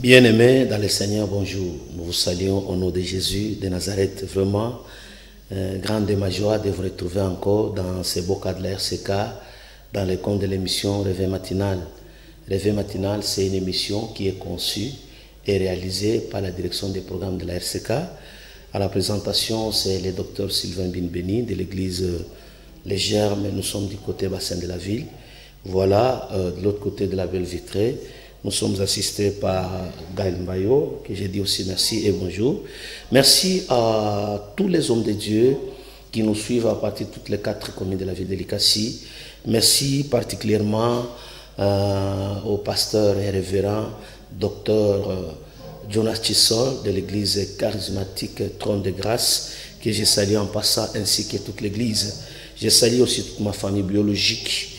Bien-aimés dans le Seigneur, bonjour. Nous vous saluons au nom de Jésus de Nazareth. Vraiment, grande est ma joie de vous retrouver encore dans ce beau cadre de la RCK, dans le compte de l'émission Réveil matinal. Réveil matinal, c'est une émission qui est conçue et réalisée par la direction des programmes de la RCK. À la présentation, c'est le docteur Sylvain Binbeni de l'église Les Germes. Nous sommes du côté bassin de la ville. Voilà, de l'autre côté de la belle vitrée. Nous sommes assistés par Gaël Mbayo, que j'ai dit aussi merci et bonjour. Merci à tous les hommes de Dieu qui nous suivent à partir de toutes les 4 communes de la ville de Likasi. Merci particulièrement au pasteur et révérend docteur Jonas Chisol de l'église charismatique Trône de Grâce, que je salue en passant, ainsi que toute l'église. Je salue aussi toute ma famille biologique,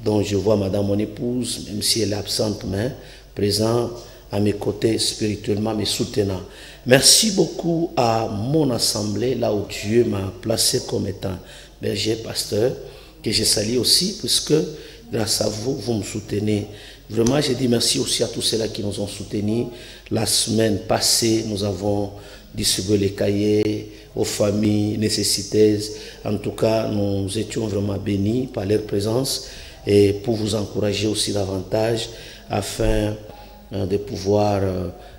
dont je vois madame mon épouse, même si elle est absente, mais présente à mes côtés spirituellement, me soutenant. Merci beaucoup à mon assemblée, là où Dieu m'a placé comme étant berger, pasteur, que je salue aussi, puisque grâce à vous, vous me soutenez. Vraiment, je dis merci aussi à tous ceux-là qui nous ont soutenus. La semaine passée, nous avons distribué les cahiers aux familles nécessiteuses. En tout cas, nous étions vraiment bénis par leur présence et pour vous encourager aussi davantage afin de pouvoir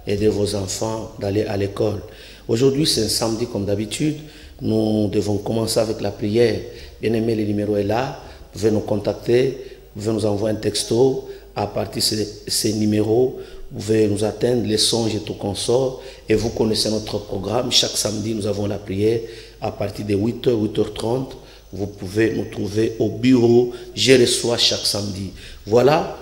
aider vos enfants d'aller à l'école. Aujourd'hui, c'est un samedi comme d'habitude. Nous devons commencer avec la prière. Bien-aimé, le numéro est là. Vous pouvez nous contacter, vous pouvez nous envoyer un texto. À partir de ces numéros, vous pouvez nous atteindre, les songes et tout consort. Et vous connaissez notre programme. Chaque samedi, nous avons la prière à partir de 8h, 8h30. Vous pouvez nous trouver au bureau. Je reçois chaque samedi. Voilà,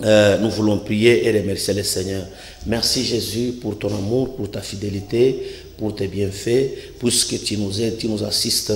nous voulons prier et remercier le Seigneur. Merci Jésus pour ton amour, pour ta fidélité, pour tes bienfaits, puisque tu nous aides, tu nous assistes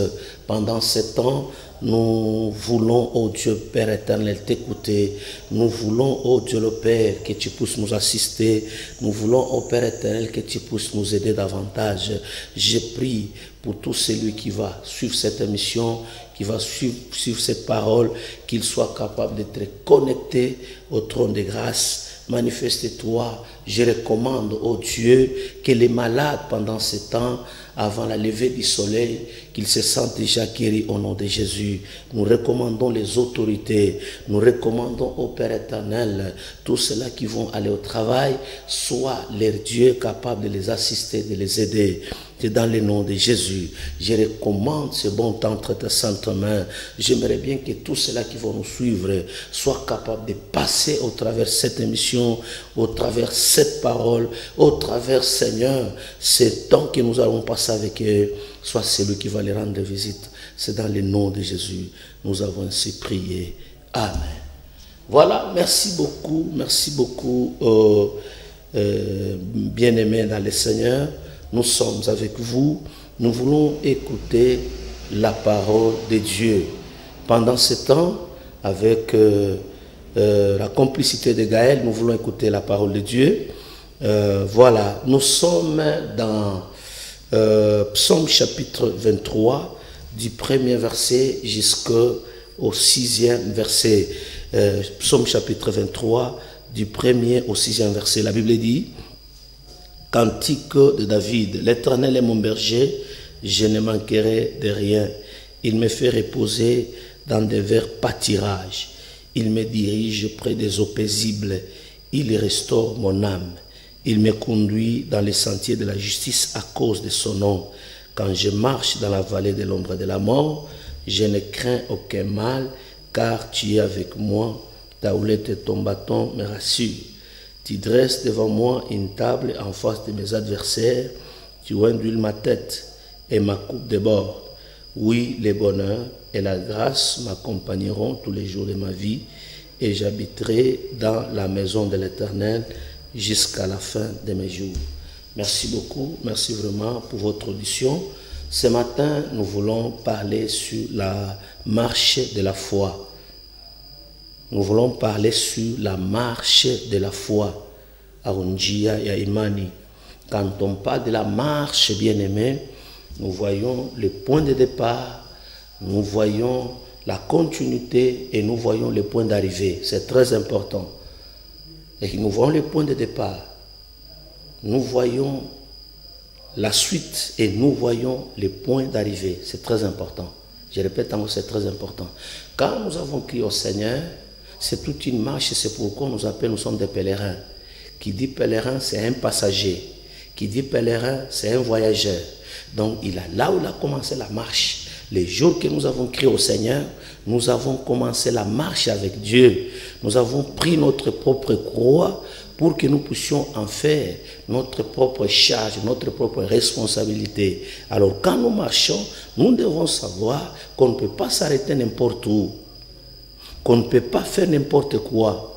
pendant 7 ans. Nous voulons, ô Dieu Père éternel, t'écouter. Nous voulons, ô Dieu le Père, que tu puisses nous assister. Nous voulons, ô Père éternel, que tu puisses nous aider davantage. Je prie pour tout celui qui va suivre cette émission, qui va suivre cette parole, qu'il soit capable d'être connecté au trône de grâce. Manifeste-toi. Je recommande, ô Dieu, que les malades pendant ce temps, avant la levée du soleil, qu'ils se sentent déjà guéris au nom de Jésus. Nous recommandons les autorités, nous recommandons au Père éternel, tous ceux-là qui vont aller au travail, soit leur Dieu capable de les assister, de les aider. C'est dans le nom de Jésus. Je recommande ce bon temps entre tes saintes mains. J'aimerais bien que tous ceux-là qui vont nous suivre soient capables de passer au travers de cette émission, au travers de cette parole, au travers, Seigneur, ce temps que nous allons passer avec eux, soit celui qui va les rendre visite. C'est dans le nom de Jésus. Nous avons ainsi prié. Amen. Voilà, merci beaucoup, bien-aimés dans le Seigneur. Nous sommes avec vous. Nous voulons écouter la parole de Dieu. Pendant ce temps, avec la complicité de Gaël, nous voulons écouter la parole de Dieu. Voilà, nous sommes dans Psaume chapitre 23, du 1er verset jusqu'au 6e verset. Psaume chapitre 23, du 1er au 6e verset. La Bible dit: Cantique de David, l'Éternel est mon berger, je ne manquerai de rien. Il me fait reposer dans des verts pâtirages. Il me dirige près des eaux paisibles. Il restaure mon âme. Il me conduit dans les sentiers de la justice à cause de son nom. Quand je marche dans la vallée de l'ombre de la mort, je ne crains aucun mal, car tu es avec moi. Ta houlette et ton bâton me rassurent. Tu dresses devant moi une table en face de mes adversaires. Tu induis ma tête et ma coupe déborde. Oui, le bonheur et la grâce m'accompagneront tous les jours de ma vie, et j'habiterai dans la maison de l'Éternel jusqu'à la fin de mes jours. Merci beaucoup, merci vraiment pour votre audition. Ce matin, nous voulons parler sur la marche de la foi. Nous voulons parler sur la marche de la foi. Arunjia ya imani. Quand on parle de la marche, bien-aimé, nous voyons le point de départ, nous voyons la continuité et nous voyons le point d'arrivée. C'est très important. Et nous voyons le point de départ. nous voyons la suite et nous voyons les points d'arrivée. C'est très important. Je répète encore, c'est très important. Quand nous avons crié au Seigneur, c'est toute une marche, c'est pourquoi nous sommes des pèlerins. Qui dit pèlerin, c'est un passager. Qui dit pèlerin, c'est un voyageur. Donc, là où il a commencé la marche, les jours que nous avons crié au Seigneur, nous avons commencé la marche avec Dieu. Nous avons pris notre propre croix pour que nous puissions en faire notre propre charge, notre propre responsabilité. Alors, quand nous marchons, nous devons savoir qu'on ne peut pas s'arrêter n'importe où, qu'on ne peut pas faire n'importe quoi.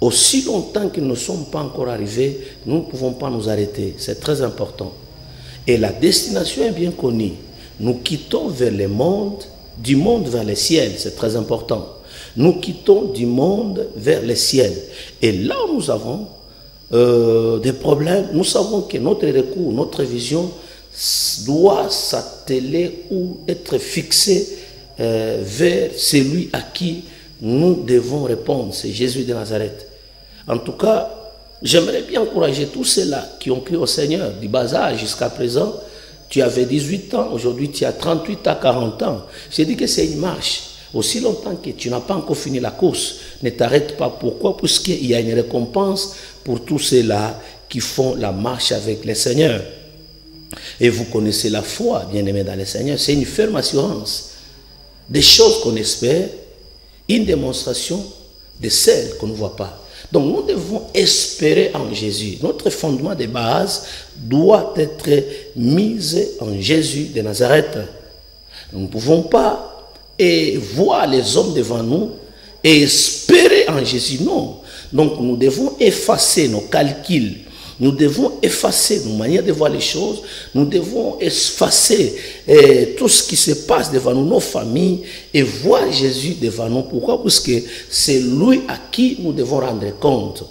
Aussi longtemps qu'ils ne sont pas encore arrivés, nous ne pouvons pas nous arrêter. C'est très important. Et la destination est bien connue. Nous quittons vers le monde, du monde vers le ciel. C'est très important. Nous quittons du monde vers le ciel. Et là où nous avons des problèmes, nous savons que notre recours, notre vision doit s'atteler ou être fixée vers celui à qui nous devons répondre. C'est Jésus de Nazareth. En tout cas, j'aimerais bien encourager tous ceux-là qui ont cru au Seigneur du bas âge jusqu'à présent. Tu avais 18 ans, aujourd'hui tu as 38 à 40 ans. J'ai dit que c'est une marche. Aussi longtemps que tu n'as pas encore fini la course, ne t'arrête pas. Pourquoi? Puisqu'il y a une récompense pour tous ceux-là qui font la marche avec le Seigneur. Et vous connaissez la foi, bien-aimés dans le Seigneur. C'est une ferme assurance des choses qu'on espère, une démonstration de celles qu'on ne voit pas. Donc nous devons espérer en Jésus. Notre fondement de base doit être mis en Jésus de Nazareth. Nous ne pouvons pas voir les hommes devant nous et espérer en Jésus. Non. Donc nous devons effacer nos calculs. Nous devons effacer nos manières de voir les choses. Nous devons effacer tout ce qui se passe devant nous, nos familles, et voir Jésus devant nous. Pourquoi? Parce que c'est lui à qui nous devons rendre compte.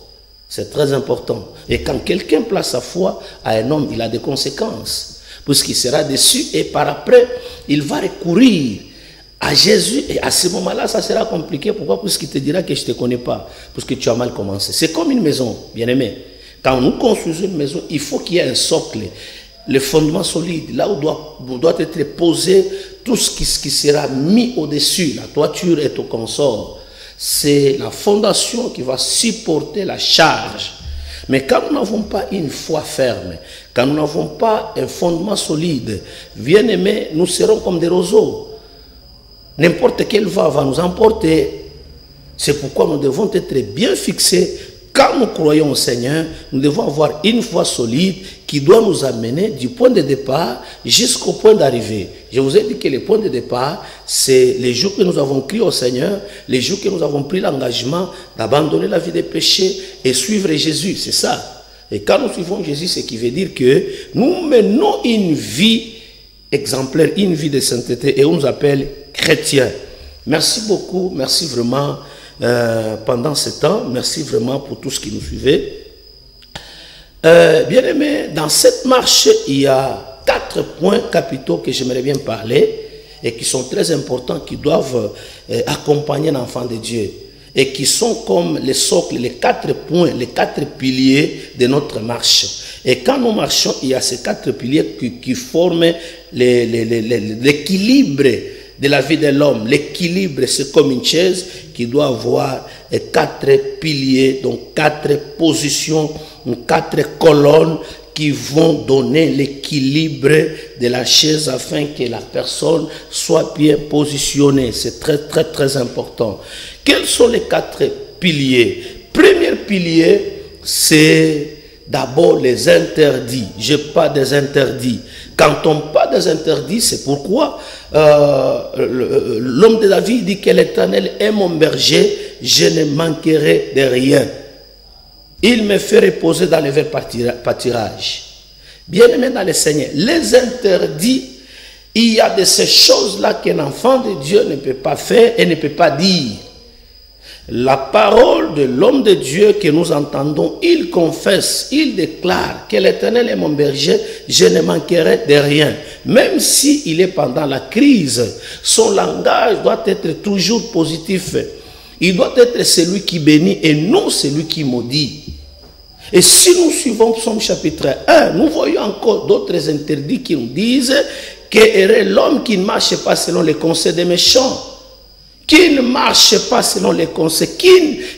C'est très important. Et quand quelqu'un place sa foi à un homme, il a des conséquences. Puisqu'il sera déçu et par après, il va recourir à Jésus. Et à ce moment-là, ça sera compliqué. Pourquoi? Parce qu'il te dira que je ne te connais pas. Parce que tu as mal commencé. C'est comme une maison, bien aimé. Quand nous construisons une maison, il faut qu'il y ait un socle, le fondement solide, là où doit être posé tout ce qui sera mis au-dessus, la toiture et tout consort. C'est la fondation qui va supporter la charge. Mais quand nous n'avons pas une foi ferme, quand nous n'avons pas un fondement solide, bien aimé, nous serons comme des roseaux. N'importe quel vent va nous emporter. C'est pourquoi nous devons être bien fixés. Quand nous croyons au Seigneur, nous devons avoir une foi solide qui doit nous amener du point de départ jusqu'au point d'arrivée. Je vous ai dit que le point de départ, c'est les jours que nous avons crié au Seigneur, les jours que nous avons pris l'engagement d'abandonner la vie des péchés et suivre Jésus. C'est ça. Et quand nous suivons Jésus, ce qui veut dire que nous menons une vie exemplaire, une vie de sainteté, et on nous appelle chrétiens. Merci beaucoup, merci vraiment. Pendant ce temps, merci vraiment pour tout ce qui nous suivait. Bien aimé, dans cette marche, il y a 4 points capitaux que j'aimerais bien parler et qui sont très importants, qui doivent accompagner l'enfant de Dieu et qui sont comme les socles, les 4 points, les 4 piliers de notre marche. Et quand nous marchons, il y a ces 4 piliers qui forment l'équilibre de la vie de l'homme. L'équilibre, c'est comme une chaise qui doit avoir 4 piliers, donc 4 positions, 4 colonnes qui vont donner l'équilibre de la chaise afin que la personne soit bien positionnée. C'est très, très, très important. Quels sont les 4 piliers? Premier pilier, c'est d'abord les interdits. Je parle des interdits. Quand on parle des interdits, c'est pourquoi l'homme de David dit que l'Éternel est mon berger, je ne manquerai de rien. Il me fait reposer dans les verts pâturages. Bien-aimé dans le Seigneur, les interdits, il y a de ces choses-là qu'un enfant de Dieu ne peut pas faire et ne peut pas dire. La parole de l'homme de Dieu que nous entendons, il confesse, il déclare que l'Éternel est mon berger, je ne manquerai de rien. Même s'il est pendant la crise, son langage doit être toujours positif. Il doit être celui qui bénit et non celui qui maudit. Et si nous suivons Psaume chapitre 1, nous voyons encore d'autres interdits qui nous disent qu'est l'homme qui ne marche pas selon les conseils des méchants, qui ne marche pas selon les conseils,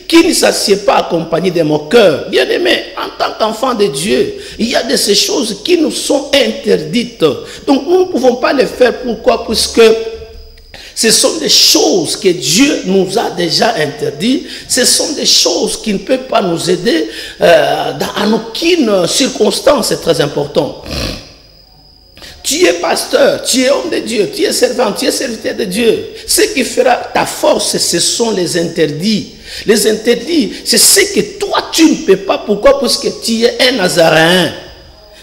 qui ne s'assied pas accompagné de moqueurs. Bien aimé, en tant qu'enfant de Dieu, il y a de ces choses qui nous sont interdites. Donc nous ne pouvons pas les faire. Pourquoi? Puisque ce sont des choses que Dieu nous a déjà interdites. Ce sont des choses qui ne peuvent pas nous aider en aucune circonstance. C'est très important. Tu es pasteur, tu es homme de Dieu, tu es servant, tu es serviteur de Dieu. Ce qui fera ta force, ce sont les interdits. Les interdits, c'est ce que toi tu ne peux pas. Pourquoi? Parce que tu es un Nazaréen.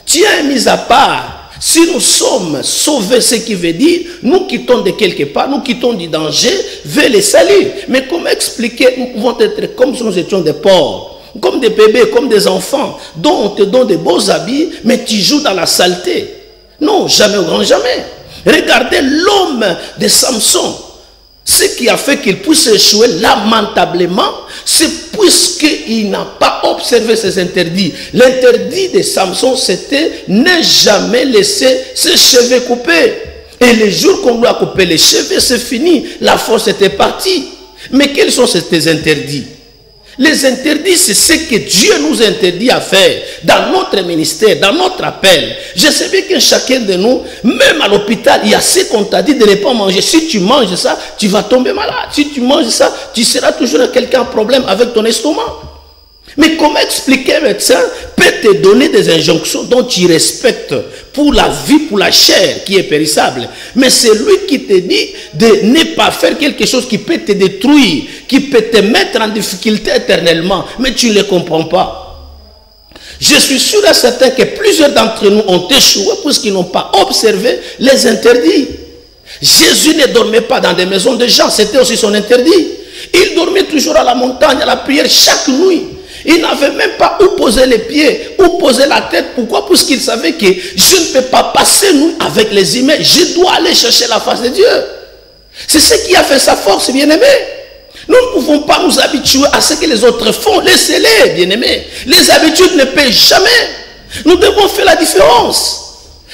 Tu es un mis à part. Si nous sommes sauvés, ce qui veut dire, nous quittons de quelque part, nous quittons du danger vers le salut. Mais comment expliquer, nous pouvons être comme si nous étions des pauvres, comme des bébés, comme des enfants, dont on te donne de beaux habits, mais tu joues dans la saleté. Non, jamais au grand jamais. Regardez l'homme de Samson. Ce qui a fait qu'il puisse échouer lamentablement, c'est puisqu'il n'a pas observé ses interdits. L'interdit de Samson, c'était ne jamais laisser ses cheveux coupés. Et le jour qu'on lui a coupé les cheveux, c'est fini. La force était partie. Mais quels sont ces interdits? Les interdits, c'est ce que Dieu nous interdit à faire dans notre ministère, dans notre appel. Je sais bien que chacun de nous, même à l'hôpital, il y a ce qu'on t'a dit de ne pas manger. Si tu manges ça, tu vas tomber malade. Si tu manges ça, tu seras toujours quelqu'un problème avec ton estomac. Mais comment expliquer un médecin peut te donner des injonctions dont tu respectes pour la vie, pour la chair qui est périssable. Mais c'est lui qui te dit de ne pas faire quelque chose qui peut te détruire, qui peut te mettre en difficulté éternellement. Mais tu ne le comprends pas. Je suis sûr et certain que plusieurs d'entre nous ont échoué parce qu'ils n'ont pas observé les interdits. Jésus ne dormait pas dans des maisons de gens, c'était aussi son interdit. Il dormait toujours à la montagne, à la prière chaque nuit. Il n'avait même pas où poser les pieds, où poser la tête. Pourquoi? Parce qu'il savait que je ne peux pas passer nous avec les humains. Je dois aller chercher la face de Dieu. C'est ce qui a fait sa force, bien-aimé. Nous ne pouvons pas nous habituer à ce que les autres font. Laissez-les, bien-aimés. Les habitudes ne paient jamais. Nous devons faire la différence.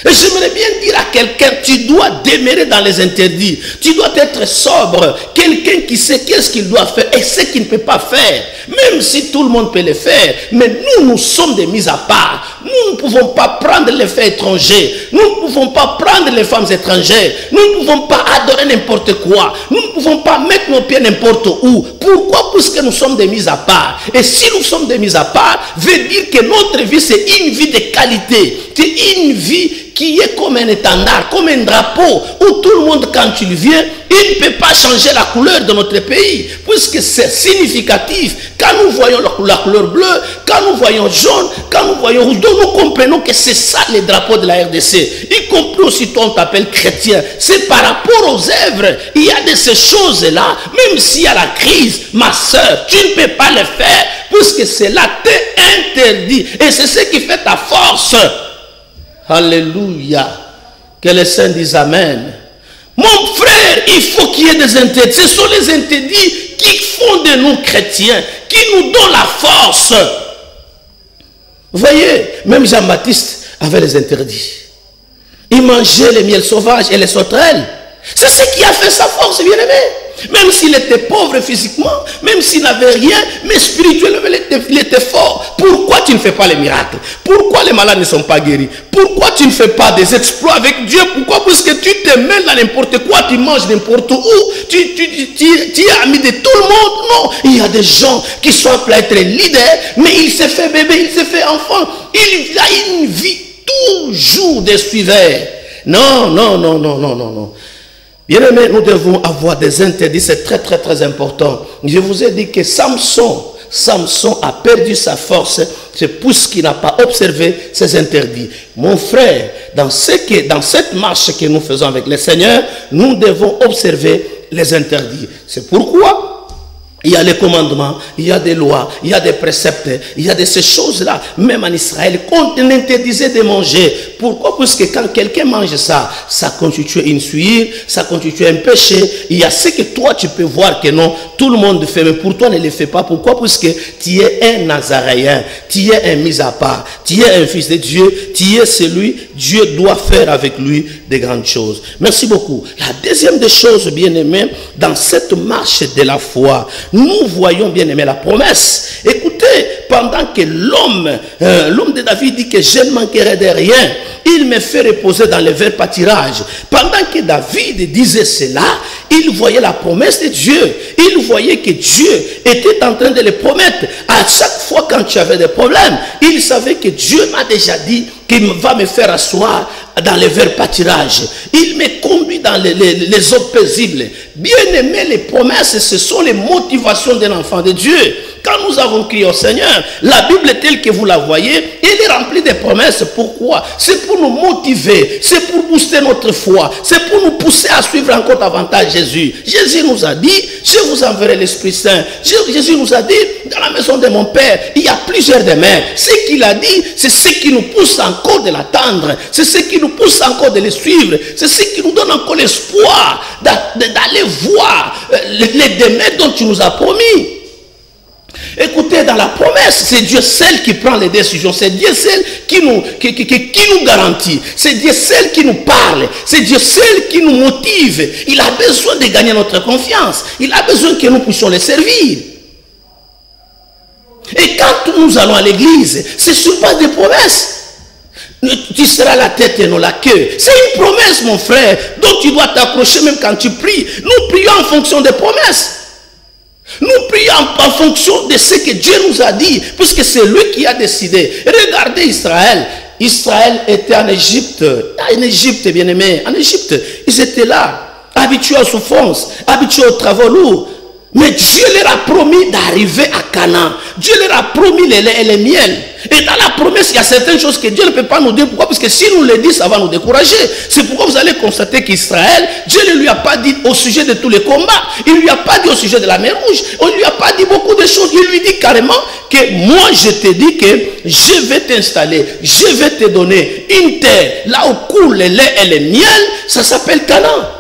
Et j'aimerais bien dire à quelqu'un, tu dois demeurer dans les interdits. Tu dois être sobre. Quelqu'un qui sait qu'est-ce qu'il doit faire et ce qu'il ne peut pas faire. Même si tout le monde peut le faire. Mais nous sommes des mis à part. Nous ne pouvons pas prendre les faits étrangers. Nous ne pouvons pas prendre les femmes étrangères. Nous ne pouvons pas adorer n'importe quoi. Nous ne pouvons pas mettre nos pieds n'importe où. Pourquoi? Puisque nous sommes des mis à part. Et si nous sommes des mis à part, veut dire que notre vie, c'est une vie de qualité. C'est une vie qui est comme un étendard, comme un drapeau, où tout le monde, quand il vient, il ne peut pas changer la couleur de notre pays, puisque c'est significatif. Quand nous voyons la couleur bleue, quand nous voyons jaune, quand nous voyons rouge, donc nous comprenons que c'est ça le drapeau de la RDC. Y compris aussi toi, on t'appelle chrétien. C'est par rapport aux œuvres. Il y a de ces choses-là, même s'il y a la crise, ma soeur, tu ne peux pas le faire, puisque cela t'est interdit. Et c'est ce qui fait ta force. Alléluia. Que les saints disent Amen. Mon frère, il faut qu'il y ait des interdits. Ce sont les interdits qui font de nous chrétiens, qui nous donnent la force. Vous voyez, même Jean-Baptiste avait les interdits. Il mangeait les miels sauvages et les sauterelles. C'est ce qui a fait sa force, bien-aimé. Même s'il était pauvre physiquement, même s'il n'avait rien, mais spirituellement, il était fort. Pourquoi tu ne fais pas les miracles? Pourquoi les malades ne sont pas guéris? Pourquoi tu ne fais pas des exploits avec Dieu? Pourquoi? Parce que tu te mêles dans n'importe quoi, tu manges n'importe où, tu es ami de tout le monde. Non, il y a des gens qui sont appelés à être leaders, mais il s'est fait bébé, il s'est fait enfant. Il a une vie toujours de suiveur. Non, non, non, non, non, non, non. Bien aimé, nous devons avoir des interdits, c'est très très très important. Je vous ai dit que Samson a perdu sa force, c'est puisqu'il n'a pas observé ses interdits. Mon frère, dans cette marche que nous faisons avec le Seigneur, nous devons observer les interdits. C'est pourquoi Il y a les commandements, il y a des lois, il y a des préceptes, il y a de ces choses-là. Même en Israël, quand on interdisait de manger. Pourquoi? Parce que quand quelqu'un mange ça, ça constitue une souillure, ça constitue un péché. Il y a ce que toi tu peux voir que non, tout le monde fait, mais pour toi ne le fait pas. Pourquoi? Parce que tu es un Nazaréen, tu es un mis à part, tu es un fils de Dieu, tu es celui, Dieu doit faire avec lui de grandes choses. Merci beaucoup. La deuxième des choses, bien aimé, dans cette marche de la foi, nous voyons, bien aimé, la promesse. Écoutez, pendant que l'homme de David dit que je ne manquerai de rien, il me fait reposer dans les verts pâtirages. Pendant que David disait cela, il voyait la promesse de Dieu. Il voyait que Dieu était en train de le promettre. À chaque fois quand tu avais des problèmes, il savait que Dieu m'a déjà dit qu'il va me faire asseoir dans les verts pâtirages. Il me conduit dans les eaux paisibles. Bien aimé, les promesses, ce sont les motivations d'un enfant de Dieu. Quand nous avons crié au Seigneur, la Bible telle que vous la voyez, elle est remplie de promesses. Pourquoi? C'est pour nous motiver, c'est pour booster notre foi, c'est pour nous pousser à suivre encore davantage Jésus. Jésus nous a dit, je vous enverrai l'Esprit Saint. Jésus nous a dit, dans la maison de mon Père, il y a plusieurs demeures. Ce qu'il a dit, c'est ce qui nous pousse encore de l'attendre, c'est ce qui nous pousse encore de le suivre, c'est ce qui nous donne encore l'espoir d'aller voir les demeures dont tu nous as promis. Écoutez, dans la promesse, c'est Dieu seul qui prend les décisions. C'est Dieu seul qui nous garantit. C'est Dieu seul qui nous parle. C'est Dieu seul qui nous motive. Il a besoin de gagner notre confiance. Il a besoin que nous puissions le servir. Et quand nous allons à l'église, c'est sur base des promesses. Tu seras la tête et non la queue. C'est une promesse, mon frère, dont tu dois t'accrocher même quand tu pries. Nous prions en fonction des promesses. Nous prions en fonction de ce que Dieu nous a dit, puisque c'est lui qui a décidé. Regardez Israël. Israël était en Égypte. En Égypte, bien aimé. En Égypte, ils étaient là, habitués aux souffrances, habitués aux travaux lourds. Mais Dieu leur a promis d'arriver à Canaan. Dieu leur a promis le lait et le miel. Et dans la promesse, il y a certaines choses que Dieu ne peut pas nous dire. Pourquoi? Parce que si nous le dit, ça va nous décourager. C'est pourquoi vous allez constater qu'Israël, Dieu ne lui a pas dit au sujet de tous les combats. Il ne lui a pas dit au sujet de la mer Rouge. On ne lui a pas dit beaucoup de choses. Il lui dit carrément que moi, je te dis que je vais t'installer. Je vais te donner une terre. Là où coule le lait et le miel, ça s'appelle Canaan.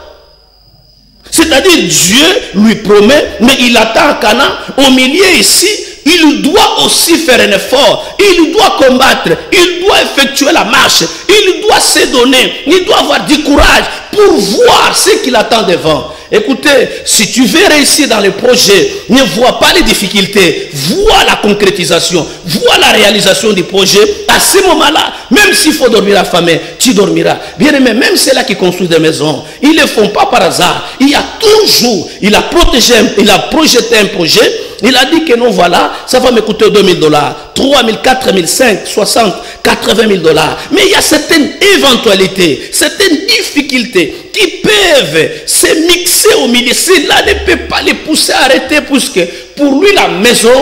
C'est-à-dire Dieu lui promet, mais il attend Canaan. Au milieu ici, il doit aussi faire un effort. Il doit combattre. Il doit effectuer la marche. Il doit se donner. Il doit avoir du courage pour voir ce qu'il attend devant. Écoutez, si tu veux réussir dans le projet, ne vois pas les difficultés, vois la concrétisation, vois la réalisation du projet. À ce moment-là, même s'il faut dormir affamé, tu dormiras. Bien aimé, même ceux-là qui construisent des maisons, ils ne le font pas par hasard. Il y a toujours, il a projeté un projet. Il a dit que non, voilà, ça va me coûter 2000 $, 3000, 4000, 5, 60, 80 000 $. Mais il y a certaines éventualités, certaines difficultés qui peuvent se mixer au milieu. Cela ne peut pas les pousser à arrêter, puisque pour lui, la maison,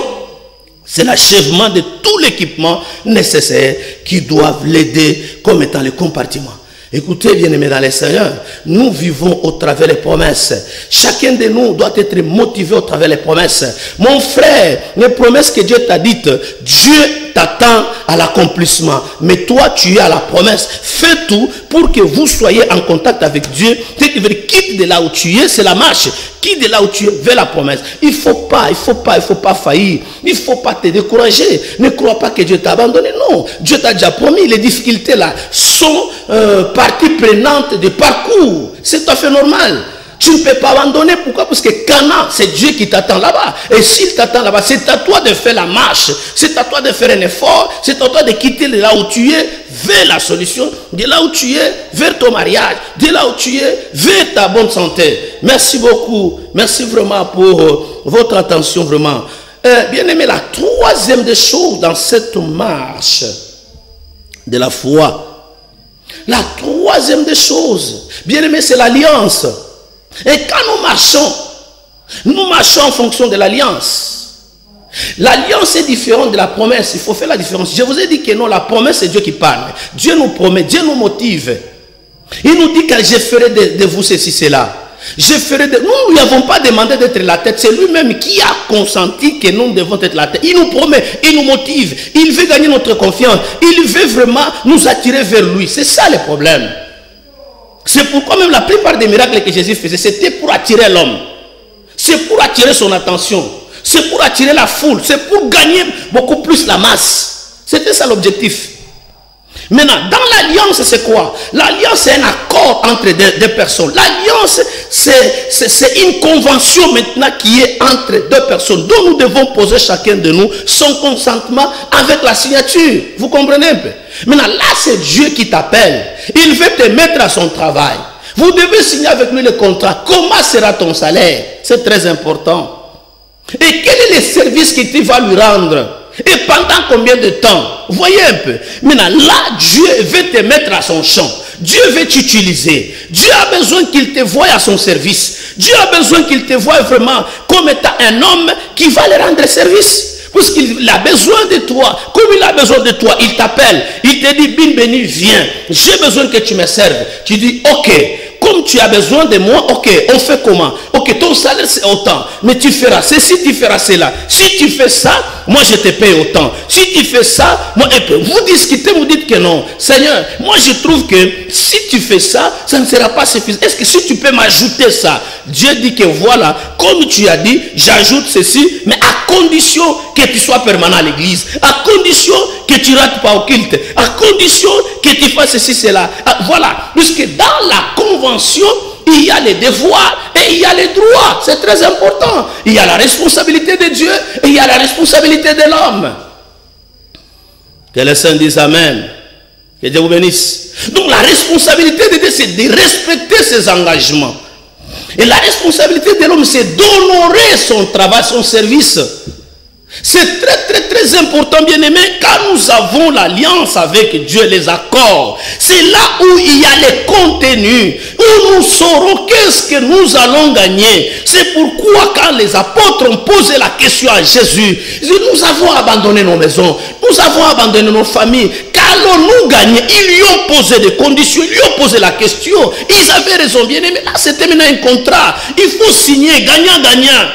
c'est l'achèvement de tout l'équipement nécessaire qui doivent l'aider comme étant le compartiment. Écoutez, bien-aimés dans le Seigneur, nous vivons au travers des promesses. Chacun de nous doit être motivé au travers des promesses. Mon frère, les promesses que Dieu t'a dites, Dieu t'attend à l'accomplissement. Mais toi, tu es à la promesse. Fais tout pour que vous soyez en contact avec Dieu. Quitte de là où tu es, c'est la marche. Quitte de là où tu es vers la promesse. Il ne faut pas faillir. Il ne faut pas te décourager. Ne crois pas que Dieu t'a abandonné. Non, Dieu t'a déjà promis. Les difficultés là sont partie prenante du parcours. C'est tout à fait normal. Tu ne peux pas abandonner. Pourquoi? Parce que Canaan, c'est Dieu qui t'attend là-bas. Et s'il t'attend là-bas, c'est à toi de faire la marche. C'est à toi de faire un effort. C'est à toi de quitter de là où tu es vers la solution. De là où tu es vers ton mariage. De là où tu es vers ta bonne santé. Merci beaucoup. Merci vraiment pour votre attention vraiment. Bien aimé, la troisième des choses dans cette marche de la foi. La troisième des choses, bien aimé, c'est l'alliance. Et quand nous marchons en fonction de l'alliance. L'alliance est différente de la promesse. Il faut faire la différence. Je vous ai dit que non, la promesse, c'est Dieu qui parle. Dieu nous promet, Dieu nous motive. Il nous dit que je ferai de vous ceci, cela. Je ferai de... Nous ne lui avons pas demandé d'être la tête. C'est lui-même qui a consenti que nous devons être la tête. Il nous promet, il nous motive. Il veut gagner notre confiance. Il veut vraiment nous attirer vers lui. C'est ça le problème. C'est pourquoi même la plupart des miracles que Jésus faisait, c'était pour attirer l'homme. C'est pour attirer son attention. C'est pour attirer la foule. C'est pour gagner beaucoup plus la masse. C'était ça l'objectif. Maintenant, dans l'alliance, c'est quoi? L'alliance, c'est un accord entre deux personnes. L'alliance, c'est une convention maintenant qui est entre deux personnes, dont nous devons poser chacun de nous son consentement avec la signature. Vous comprenez un peu? Maintenant, là, c'est Dieu qui t'appelle. Il veut te mettre à son travail. Vous devez signer avec lui le contrat. Comment sera ton salaire? C'est très important. Et quel est le service que tu vas lui rendre? Et pendant combien de temps? Voyez un peu. Maintenant, là, Dieu veut te mettre à son champ. Dieu veut t'utiliser. Dieu a besoin qu'il te voie à son service. Dieu a besoin qu'il te voie vraiment comme étant un homme qui va le rendre service. Parce qu'il a besoin de toi. Comme il a besoin de toi, il t'appelle. Il te dit, Bin Béni, viens. J'ai besoin que tu me serves. Tu dis, ok. Comme tu as besoin de moi, ok, on fait comment? Ok, ton salaire c'est autant, mais tu feras ceci, tu feras cela. Si tu fais ça, moi je te paye autant. Si tu fais ça, moi, vous discutez, vous dites que non. Seigneur, moi je trouve que si tu fais ça, ça ne sera pas suffisant. Est-ce que si tu peux m'ajouter ça? Dieu dit que voilà, comme tu as dit, j'ajoute ceci, mais à condition que tu sois permanent à l'église, à condition que tu ne rates pas au culte, à condition que tu fasses ceci, cela. Voilà, puisque dans la convention, il y a les devoirs et il y a les droits. C'est très important. Il y a la responsabilité de Dieu et il y a la responsabilité de l'homme. Que les saints disent Amen. Que Dieu vous bénisse. Donc la responsabilité de Dieu, c'est de respecter ses engagements. Et la responsabilité de l'homme, c'est d'honorer son travail, son service. C'est très important, bien aimé, car nous avons l'alliance avec Dieu, les accords. C'est là où il y a les contenus, où nous saurons qu'est-ce que nous allons gagner. C'est pourquoi quand les apôtres ont posé la question à Jésus, nous avons abandonné nos maisons, nous avons abandonné nos familles, qu'allons-nous gagner? Ils lui ont posé des conditions, ils lui ont posé la question. Ils avaient raison, bien aimé, là c'était maintenant un contrat. Il faut signer, gagnant-gagnant.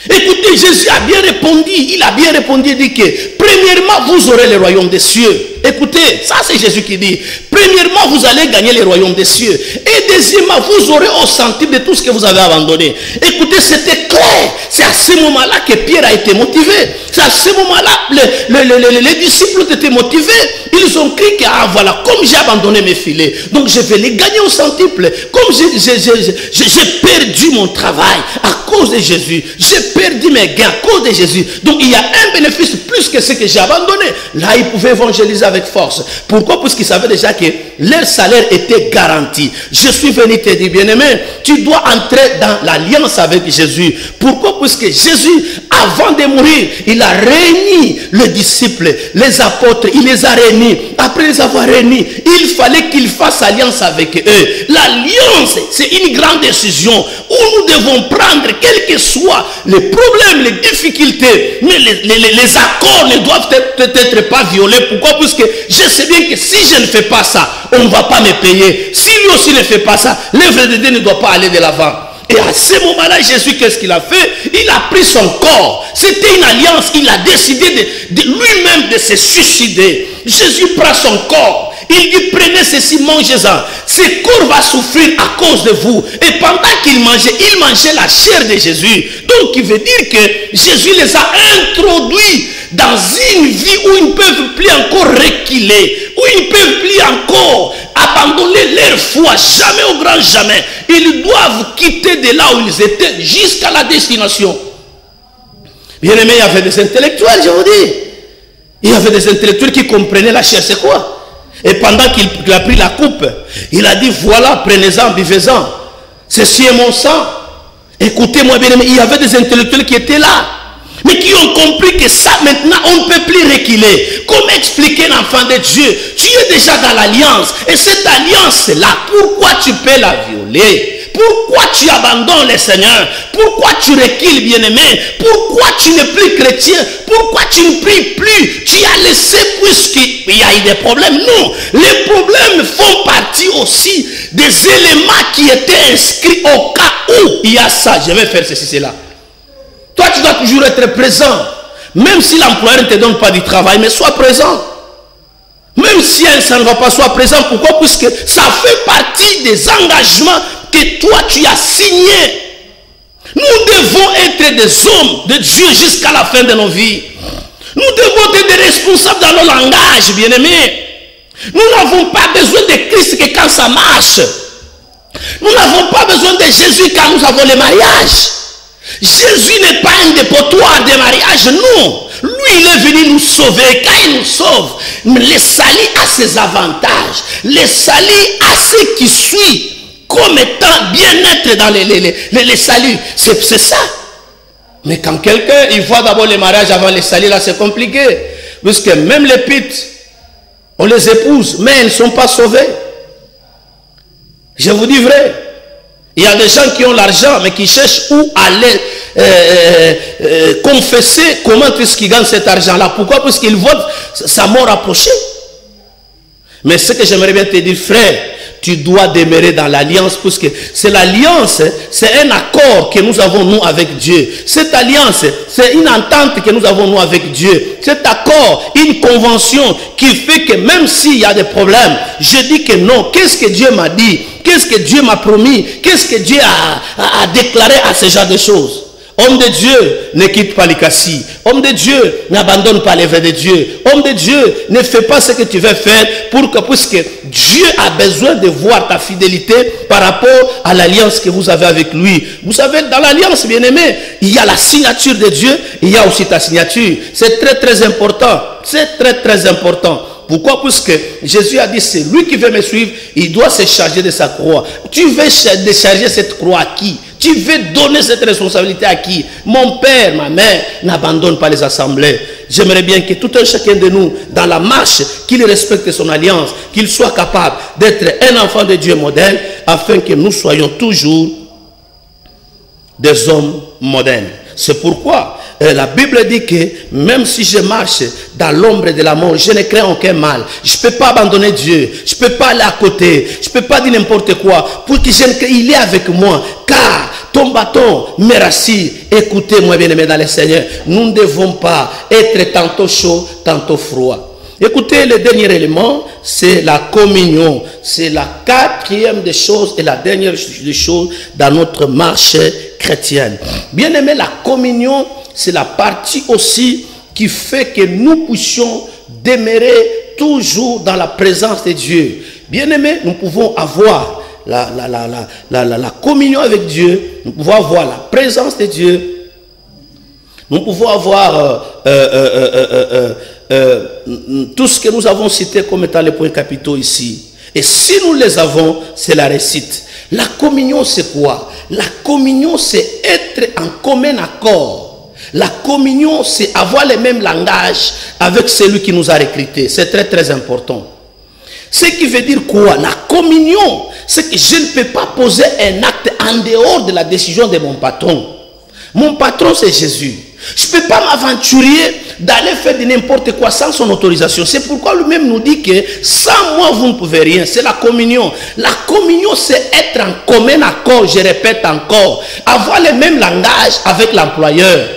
Écoutez, Jésus a bien répondu, il a bien répondu, il dit que premièrement, vous aurez le royaume des cieux. Écoutez, ça c'est Jésus qui dit, premièrement, vous allez gagner le royaume des cieux. Et deuxièmement, vous aurez au centime de tout ce que vous avez abandonné. Écoutez, c'était clair. C'est à ce moment-là que Pierre a été motivé. C'est à ce moment-là, les disciples ont été motivés. Ils ont crié que, ah voilà, comme j'ai abandonné mes filets, donc je vais les gagner au centuple. Comme j'ai perdu mon travail à cause de Jésus, j'ai perdu mes gains à cause de Jésus. Donc il y a un bénéfice plus que ce que j'ai abandonné. Là, ils pouvaient évangéliser avec force. Pourquoi? Parce qu'ils savaient déjà que leur salaire était garanti. Je suis venu te dire, bien-aimé, tu dois entrer dans l'alliance avec Jésus. Pourquoi? Parce que Jésus, avant de mourir, il a réuni les disciples, les apôtres, il les a réunis. Après les avoir réunis, il fallait qu'il fasse alliance avec eux. L'alliance, c'est une grande décision où nous devons prendre, quels que soient les problèmes, les difficultés, mais les accords ne doivent être pas violés. Pourquoi? Parce que je sais bien que si je ne fais pas ça, on ne va pas me payer. Si lui aussi ne fait pas ça, l'œuvre de Dieu ne doit pas aller de l'avant. Et à ce moment-là, Jésus, qu'est-ce qu'il a fait? Il a pris son corps. C'était une alliance. Il a décidé de lui-même de se suicider. Jésus prend son corps. Il dit, prenez ceci, mangez-en. Ce corps va souffrir à cause de vous. Et pendant qu'il mangeait la chair de Jésus. Donc, il veut dire que Jésus les a introduits dans une vie où ils ne peuvent plus encore reculer, où ils ne peuvent plus encore abandonner leur foi, jamais au grand jamais. Ils doivent quitter de là où ils étaient jusqu'à la destination. Bien aimé, il y avait des intellectuels, je vous dis. Il y avait des intellectuels qui comprenaient la chair, c'est quoi? Et pendant qu'il a pris la coupe, il a dit, voilà, prenez-en, buvez-en. Ceci est mon sang. Écoutez-moi bien aimé, il y avait des intellectuels qui étaient là, mais qui ont compris que ça maintenant on ne peut plus reculer. Comment expliquer l'enfant de Dieu? Tu es déjà dans l'alliance. Et cette alliance là, pourquoi tu peux la violer? Pourquoi tu abandonnes le Seigneur? Pourquoi tu recules, bien-aimé? Pourquoi tu n'es plus chrétien? Pourquoi tu ne pries plus? Tu as laissé puisqu'il y a eu des problèmes? Non, les problèmes font partie aussi des éléments qui étaient inscrits au cas où il y a ça. Je vais faire ceci, cela. Toi, tu dois toujours être présent. Même si l'employeur ne te donne pas du travail, mais sois présent. Même si ça ne va pas, sois présent. Pourquoi? Puisque ça fait partie des engagements que toi, tu as signés. Nous devons être des hommes de Dieu jusqu'à la fin de nos vies. Nous devons être des responsables dans nos langages, bien-aimés. Nous n'avons pas besoin de Christ que quand ça marche. Nous n'avons pas besoin de Jésus quand nous avons le mariage. Jésus n'est pas un dépotoir de mariage, non. Lui, il est venu nous sauver. Quand il nous sauve, le salut a ses avantages. Le salut a ce qui suit comme étant bien-être dans les saluts. C'est ça. Mais quand quelqu'un, il voit d'abord le mariage avant le salut, là c'est compliqué. Puisque même les pites, on les épouse, mais elles ne sont pas sauvées. Je vous dis vrai. Il y a des gens qui ont l'argent, mais qui cherchent où aller confesser comment est-ce qu'ils gagnent cet argent-là. Pourquoi? Parce qu'ils voient sa mort approcher. Mais ce que j'aimerais bien te dire, frère, tu dois demeurer dans l'alliance, parce que c'est l'alliance, c'est un accord que nous avons nous avec Dieu. Cette alliance, c'est une entente que nous avons nous avec Dieu. Cet accord, une convention qui fait que même s'il y a des problèmes, je dis que non. Qu'est-ce que Dieu m'a dit? Qu'est-ce que Dieu m'a promis? Qu'est-ce que Dieu a déclaré à ce genre de choses? Homme de Dieu, ne quitte pas les cassis. Homme de Dieu, n'abandonne pas les vœux de Dieu. Homme de Dieu, ne fais pas ce que tu veux faire puisque Dieu a besoin de voir ta fidélité par rapport à l'alliance que vous avez avec lui. Vous savez, dans l'alliance, bien-aimé, il y a la signature de Dieu, il y a aussi ta signature. C'est très très important. C'est très très important. Pourquoi? Puisque Jésus a dit, c'est lui qui veut me suivre, il doit se charger de sa croix. Tu veux décharger cette croix à qui? Tu veux donner cette responsabilité à qui? Mon père, ma mère, n'abandonne pas les assemblées. J'aimerais bien que tout un chacun de nous, dans la marche, qu'il respecte son alliance, qu'il soit capable d'être un enfant de Dieu modèle, afin que nous soyons toujours des hommes modernes. C'est pourquoi la Bible dit que même si je marche dans l'ombre de la mort, je ne crains aucun mal. Je ne peux pas abandonner Dieu. Je ne peux pas aller à côté. Je ne peux pas dire n'importe quoi. Pour que il est avec moi. Car ton bâton me rassure. Écoutez-moi, bien-aimés dans le Seigneur. Nous ne devons pas être tantôt chaud, tantôt froid. Écoutez, le dernier élément, c'est la communion. C'est la quatrième des choses et la dernière des choses dans notre marche chrétienne. Bien aimé, la communion, c'est la partie aussi qui fait que nous puissions demeurer toujours dans la présence de Dieu. Bien aimé, nous pouvons avoir la communion avec Dieu, nous pouvons avoir la présence de Dieu, nous pouvons avoir tout ce que nous avons cité comme étant les points capitaux ici. Et si nous les avons, c'est la réussite. La communion, c'est quoi? La communion, c'est être en commun accord. La communion, c'est avoir le même langage avec celui qui nous a recrutés. C'est très très important. Ce qui veut dire quoi? La communion, c'est que je ne peux pas poser un acte en dehors de la décision de mon patron. Mon patron, c'est Jésus. Je ne peux pas m'aventurer d'aller faire de n'importe quoi sans son autorisation. C'est pourquoi lui-même nous dit que sans moi, vous ne pouvez rien. C'est la communion. La communion, c'est être en commun accord, je répète encore, avoir le même langage avec l'employeur.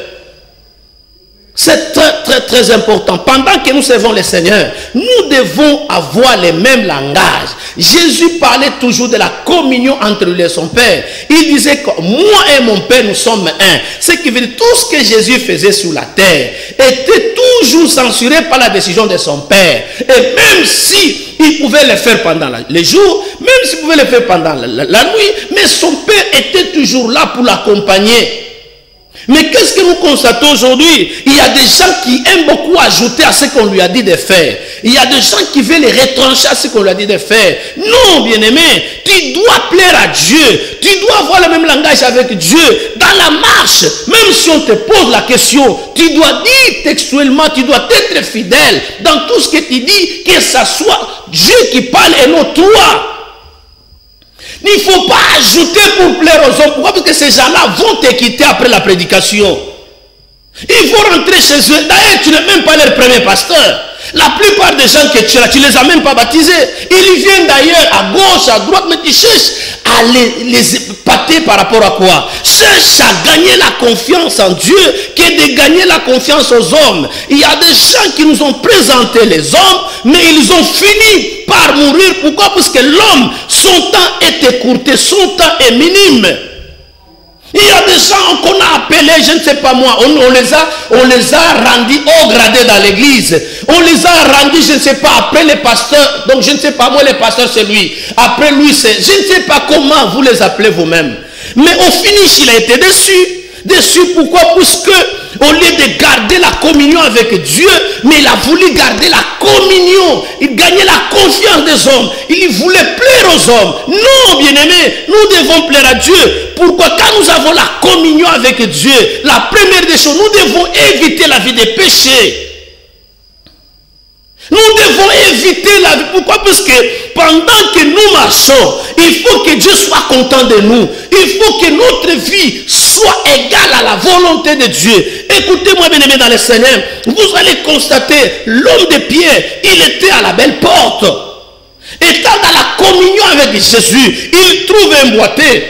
C'est très, très, très important. Pendant que nous servons le Seigneur, nous devons avoir le même langage. Jésus parlait toujours de la communion entre lui et son Père. Il disait que moi et mon Père, nous sommes un. Ce qui veut dire tout ce que Jésus faisait sur la terre était toujours censuré par la décision de son Père. Et même si il pouvait le faire pendant les jours, même s'il pouvait le faire pendant la nuit, mais son Père était toujours là pour l'accompagner. Mais qu'est-ce que nous constatons aujourd'hui? Il y a des gens qui aiment beaucoup ajouter à ce qu'on lui a dit de faire. Il y a des gens qui veulent les retrancher à ce qu'on lui a dit de faire. Non, bien-aimé, tu dois plaire à Dieu. Tu dois avoir le même langage avec Dieu. Dans la marche, même si on te pose la question, tu dois dire textuellement, tu dois être fidèle dans tout ce que tu dis, que ce soit Dieu qui parle et non toi. Il ne faut pas ajouter pour plaire aux hommes. Pourquoi? Parce que ces gens-là vont te quitter après la prédication. Ils vont rentrer chez eux. D'ailleurs, tu n'es même pas leur premier pasteur. La plupart des gens que tu as, tu ne les as même pas baptisés. Ils viennent d'ailleurs à gauche, à droite, mais tu cherches à les épater par rapport à quoi? Cherche à gagner la confiance en Dieu que de gagner la confiance aux hommes. Il y a des gens qui nous ont présenté les hommes, mais ils ont fini par mourir. Pourquoi? Parce que l'homme, son temps est écourté, son temps est minime. Il y a des gens qu'on a appelés, je ne sais pas moi, on les a rendus haut gradés dans l'église. On les a rendus, je ne sais pas, après les pasteurs. Donc je ne sais pas, moi les pasteurs c'est lui. Après lui c'est, je ne sais pas comment vous les appelez vous-même. Mais au finish il a été déçu. Déçu pourquoi? Parce que au lieu de garder la communion avec Dieu, mais il a voulu garder la communion. Il gagnait la confiance des hommes. Il voulait plaire aux hommes. Non, bien-aimés, nous devons plaire à Dieu. Pourquoi? Quand nous avons la communion avec Dieu, la première des choses, nous devons éviter la vie des péchés. Nous devons éviter la vie. Pourquoi? Parce que pendant que nous marchons, il faut que Dieu soit content de nous. Il faut que notre vie soit égale à la volonté de Dieu. Écoutez-moi, bien-aimés dans le Seigneur, vous allez constater, l'homme de Pierre, il était à la belle porte. Étant dans la communion avec Jésus, il trouve un boiteux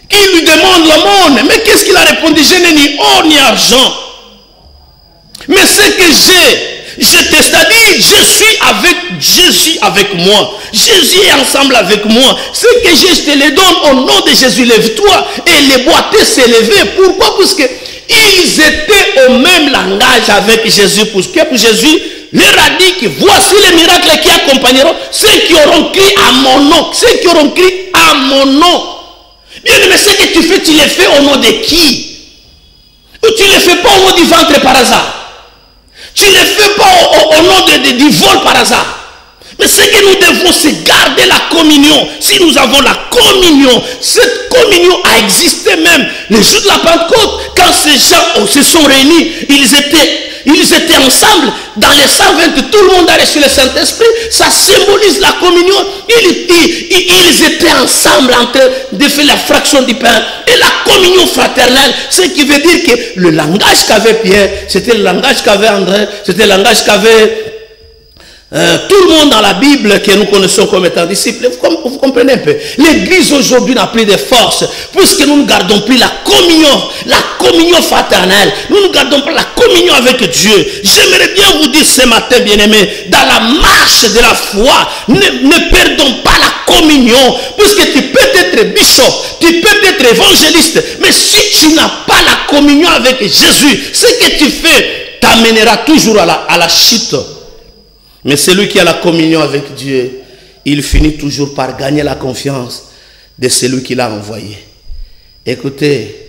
qui lui demande l'aumône. Mais qu'est-ce qu'il a répondu? Je n'ai ni or ni argent. Mais ce que j'ai, c'est-à-dire, je suis avec Jésus avec moi. Jésus est ensemble avec moi. Ce que j'ai, je te le donne au nom de Jésus. Lève-toi. Et les boiteux s'est levé. Pourquoi? Parce que ils étaient au même langage avec Jésus. Parce que pour Jésus leur a dit que voici les miracles qui accompagneront ceux qui auront crié à mon nom. Ceux qui auront crié à mon nom. Bien, mais ce que tu fais, tu le fais au nom de qui? Ou tu ne le fais pas au nom du ventre par hasard? Tu ne le fais pas au nom du vol par hasard. Mais ce que nous devons, c'est garder la communion. Si nous avons la communion, cette communion a existé même le jour de la Pentecôte. Quand ces gens se sont réunis, ils étaient ensemble. Dans les 120, tout le monde a reçu le Saint-Esprit. Ça symbolise la communion. Ils étaient ensemble en train de faire la fraction du pain. Et la communion fraternelle, ce qui veut dire que le langage qu'avait Pierre, c'était le langage qu'avait André, c'était le langage qu'avait tout le monde dans la Bible que nous connaissons comme étant disciples. Vous comprenez un peu? L'église aujourd'hui n'a plus de force puisque nous ne gardons plus la communion fraternelle. Nous ne gardons pas la communion avec Dieu. J'aimerais bien vous dire ce matin, bien-aimés, dans la marche de la foi, ne perdons pas la communion, puisque tu peux être bishop, tu peux être évangéliste, mais si tu n'as pas la communion avec Jésus, ce que tu fais t'amènera toujours à la chute. Mais celui qui a la communion avec Dieu, il finit toujours par gagner la confiance de celui qui l'a envoyé. Écoutez,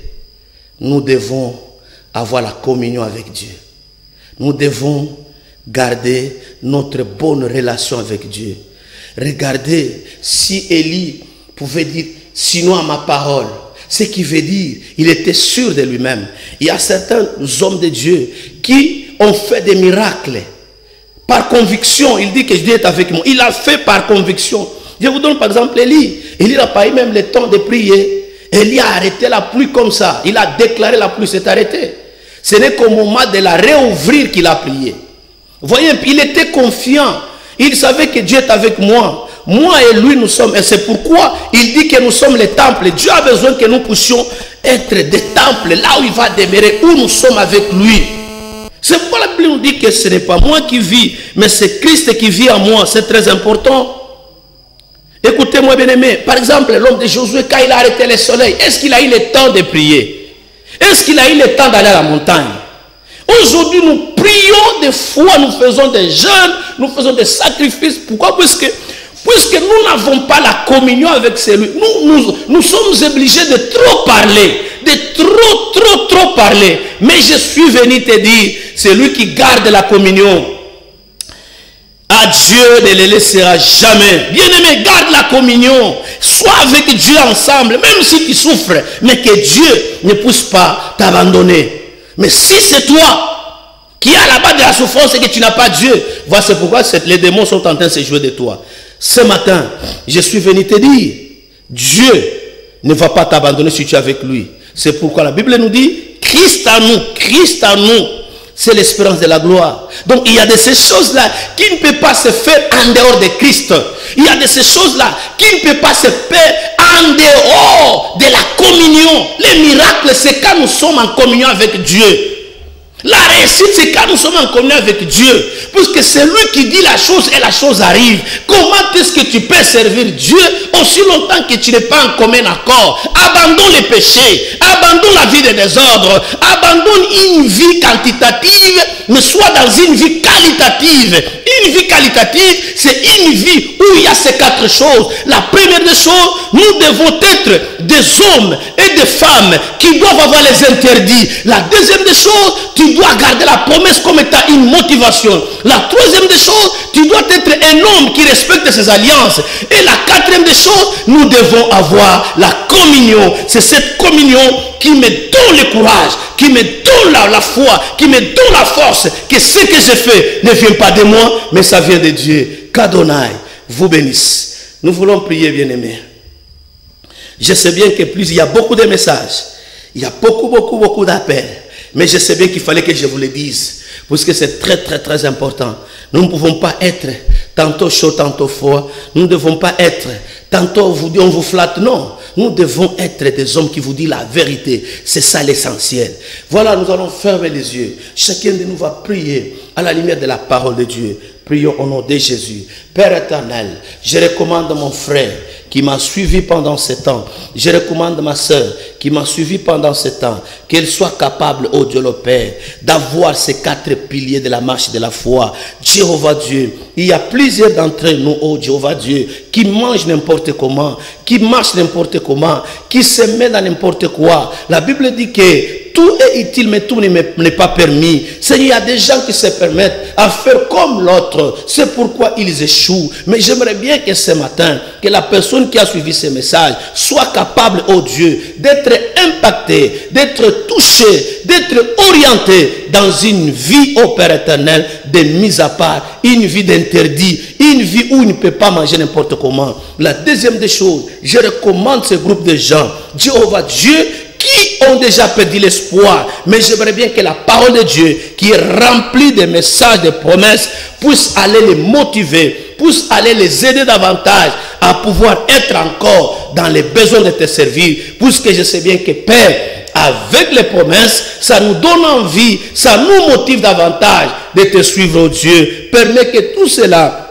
nous devons avoir la communion avec Dieu. Nous devons garder notre bonne relation avec Dieu. Regardez, si Élie pouvait dire, sinon à ma parole, ce qui veut dire, il était sûr de lui-même. Il y a certains hommes de Dieu qui ont fait des miracles. Par conviction, il dit que Dieu est avec moi. Il a fait par conviction. Je vous donne par exemple Élie. Élie n'a pas eu même le temps de prier. Élie a arrêté la pluie comme ça. Il a déclaré la pluie s'est arrêtée. Ce n'est qu'au moment de la réouvrir qu'il a prié. Vous voyez, il était confiant. Il savait que Dieu est avec moi. Moi et lui, nous sommes. Et c'est pourquoi il dit que nous sommes les temples. Dieu a besoin que nous puissions être des temples, là où il va demeurer, où nous sommes avec lui. C'est pourquoi la Bible nous dit que ce n'est pas moi qui vis, mais c'est Christ qui vit en moi. C'est très important. Écoutez-moi, bien-aimé. Par exemple, l'homme de Josué, quand il a arrêté le soleil, est-ce qu'il a eu le temps de prier? Est-ce qu'il a eu le temps d'aller à la montagne? Aujourd'hui, nous prions des fois, nous faisons des jeûnes, nous faisons des sacrifices. Pourquoi? Puisque nous n'avons pas la communion avec celui. Nous sommes obligés de trop parler, de trop parler. Mais je suis venu te dire, celui qui garde la communion, à Dieu ne le laissera jamais. Bien-aimé, garde la communion. Sois avec Dieu ensemble, même si tu souffres, mais que Dieu ne puisse pas t'abandonner. Mais si c'est toi qui es à la base de la souffrance et que tu n'as pas Dieu, voici pourquoi les démons sont en train de se jouer de toi. Ce matin, je suis venu te dire, Dieu ne va pas t'abandonner si tu es avec lui. C'est pourquoi la Bible nous dit, Christ en nous, c'est l'espérance de la gloire. Donc il y a de ces choses-là qui ne peuvent pas se faire en dehors de Christ. Il y a de ces choses-là qui ne peuvent pas se faire en dehors de la communion. Les miracles, c'est quand nous sommes en communion avec Dieu. La réussite, c'est quand nous sommes en communion avec Dieu. Puisque c'est lui qui dit la chose et la chose arrive. Comment est-ce que tu peux servir Dieu aussi longtemps que tu n'es pas en commun accord? Abandonne les péchés, abandonne la vie de désordre, abandonne une vie quantitative, mais sois dans une vie qualitative. Une vie qualitative, c'est une vie où il y a ces quatre choses. La première des choses, nous devons être des hommes et des femmes qui doivent avoir les interdits. La deuxième des choses, tu dois garder la promesse comme étant une motivation. La troisième des choses, tu dois être un homme qui respecte ses alliances. Et la quatrième des choses, nous devons avoir la communion. C'est cette communion qui me donne le courage, qui me donne la foi, qui me donne la force, que ce que je fais ne vient pas de moi, mais ça vient de Dieu. Qu'Adonai vous bénisse. Nous voulons prier, bien-aimés. Je sais bien que plus il y a beaucoup de messages, il y a beaucoup d'appels, mais je sais bien qu'il fallait que je vous le dise, parce que c'est très important. Nous ne pouvons pas être tantôt chaud, tantôt froid. Nous ne devons pas être tantôt on vous flatte, non. Nous devons être des hommes qui vous disent la vérité. C'est ça l'essentiel. Voilà, nous allons fermer les yeux. Chacun de nous va prier à la lumière de la parole de Dieu. Prions au nom de Jésus. Père éternel, je recommande mon frère qui m'a suivi pendant ce temps. Je recommande ma soeur qui m'a suivi pendant ce temps, qu'elle soit capable, oh Dieu le Père, d'avoir ces quatre piliers de la marche de la foi. Jéhovah Dieu, il y a plusieurs d'entre nous, oh Jéhovah Dieu, qui mangent n'importe comment, qui marchent n'importe comment, qui se mettent dans n'importe quoi. La Bible dit que tout est utile, mais tout n'est pas permis. Seigneur, il y a des gens qui se permettent à faire comme l'autre. C'est pourquoi ils échouent. Mais j'aimerais bien que ce matin, que la personne qui a suivi ce message soit capable, oh Dieu, d'être impactée, d'être touchée, d'être orientée dans une vie, ô Père éternel, de mise à part, une vie d'interdit, une vie où il ne peut pas manger n'importe comment. La deuxième des choses, je recommande ce groupe de gens, Jéhovah Dieu, qui ont déjà perdu l'espoir. Mais j'aimerais bien que la parole de Dieu, qui est remplie de messages, de promesses, puisse aller les motiver, puisse aller les aider davantage à pouvoir être encore dans les besoins de te servir. Puisque je sais bien que Père, avec les promesses, ça nous donne envie, ça nous motive davantage de te suivre, oh Dieu. Permets que tout cela,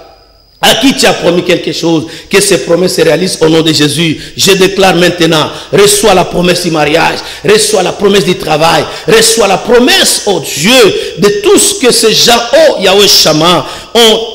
à qui tu as promis quelque chose, que ces promesses se réalisent au nom de Jésus. Je déclare maintenant, reçois la promesse du mariage, reçois la promesse du travail, reçois la promesse, oh Dieu, de tout ce que ces gens, oh Yahweh Shammah,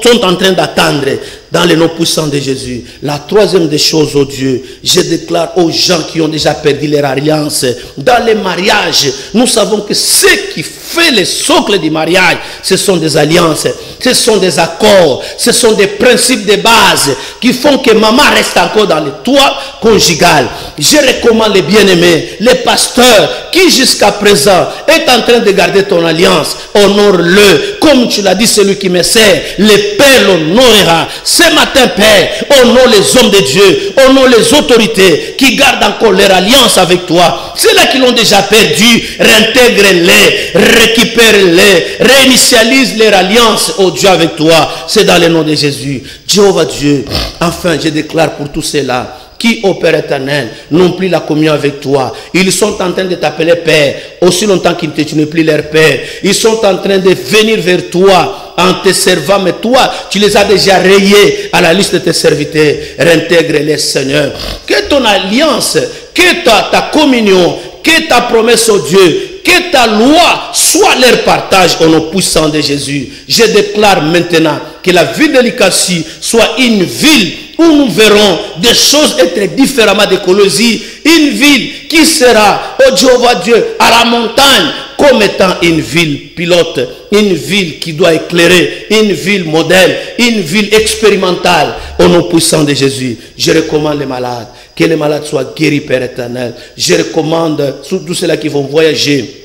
sont en train d'attendre. Dans le nom puissant de Jésus. La troisième des choses, oh Dieu, je déclare aux gens qui ont déjà perdu leur alliance, dans les mariages, nous savons que ce qui fait le socle du mariage, ce sont des alliances, ce sont des accords, ce sont des principes de base qui font que maman reste encore dans le toit conjugal. Je recommande les bien-aimés, les pasteurs qui jusqu'à présent est en train de garder ton alliance, honore-le. Comme tu l'as dit, celui qui me sert, le Père l'honorera. Ce matin, Père, honore les hommes de Dieu, honore les autorités qui gardent encore leur alliance avec toi. Ceux-là qui l'ont déjà perdu, réintègre-les, récupère-les, réinitialise leur alliance, oh Dieu, avec toi. C'est dans le nom de Jésus. Jéhovah Dieu, enfin, je déclare pour tous ceux-là qui, ô Père éternel, n'ont plus la communion avec toi. Ils sont en train de t'appeler Père, aussi longtemps qu'ils ne sont plus leur Père. Ils sont en train de venir vers toi en te servant, mais toi, tu les as déjà rayés à la liste de tes serviteurs. Réintègre-les, Seigneur. Que ton alliance, que ta communion, que ta promesse au Dieu, que ta loi soit leur partage au nom puissant de Jésus. Je déclare maintenant que la ville de Likasi soit une ville où nous verrons des choses être différemment de Colosie. Une ville qui sera, oh Jéhovah Dieu, à la montagne, comme étant une ville pilote, une ville qui doit éclairer, une ville modèle, une ville expérimentale, au nom puissant de Jésus. Je recommande les malades, que les malades soient guéris, Père éternel. Je recommande tous ceux-là qui vont voyager,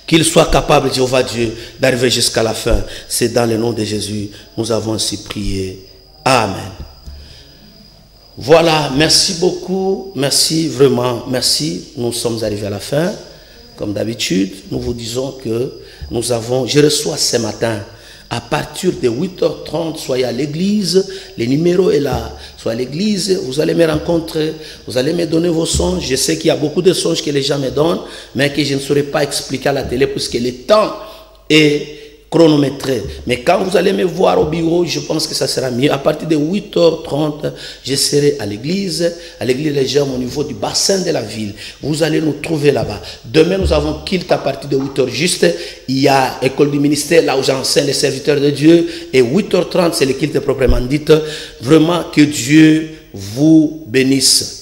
qu'ils soient capables, Jéhovah Dieu, d'arriver jusqu'à la fin. C'est dans le nom de Jésus, nous avons ainsi prié. Amen. Voilà, merci beaucoup, merci vraiment, merci. Nous sommes arrivés à la fin. Comme d'habitude, nous vous disons que je reçois ce matin, à partir de 8h30, soyez à l'église, le numéro est là, soyez à l'église, vous allez me rencontrer, vous allez me donner vos songes. Je sais qu'il y a beaucoup de songes que les gens me donnent, mais que je ne saurais pas expliquer à la télé, puisque le temps est chronométré. Mais quand vous allez me voir au bureau, je pense que ça sera mieux. À partir de 8h30, je serai à l'église légèrement au niveau du bassin de la ville. Vous allez nous trouver là-bas. Demain, nous avons culte à partir de 8h juste. Il y a école du ministère, là où j'enseigne les serviteurs de Dieu. Et 8h30, c'est le culte proprement dit. Vraiment, que Dieu vous bénisse.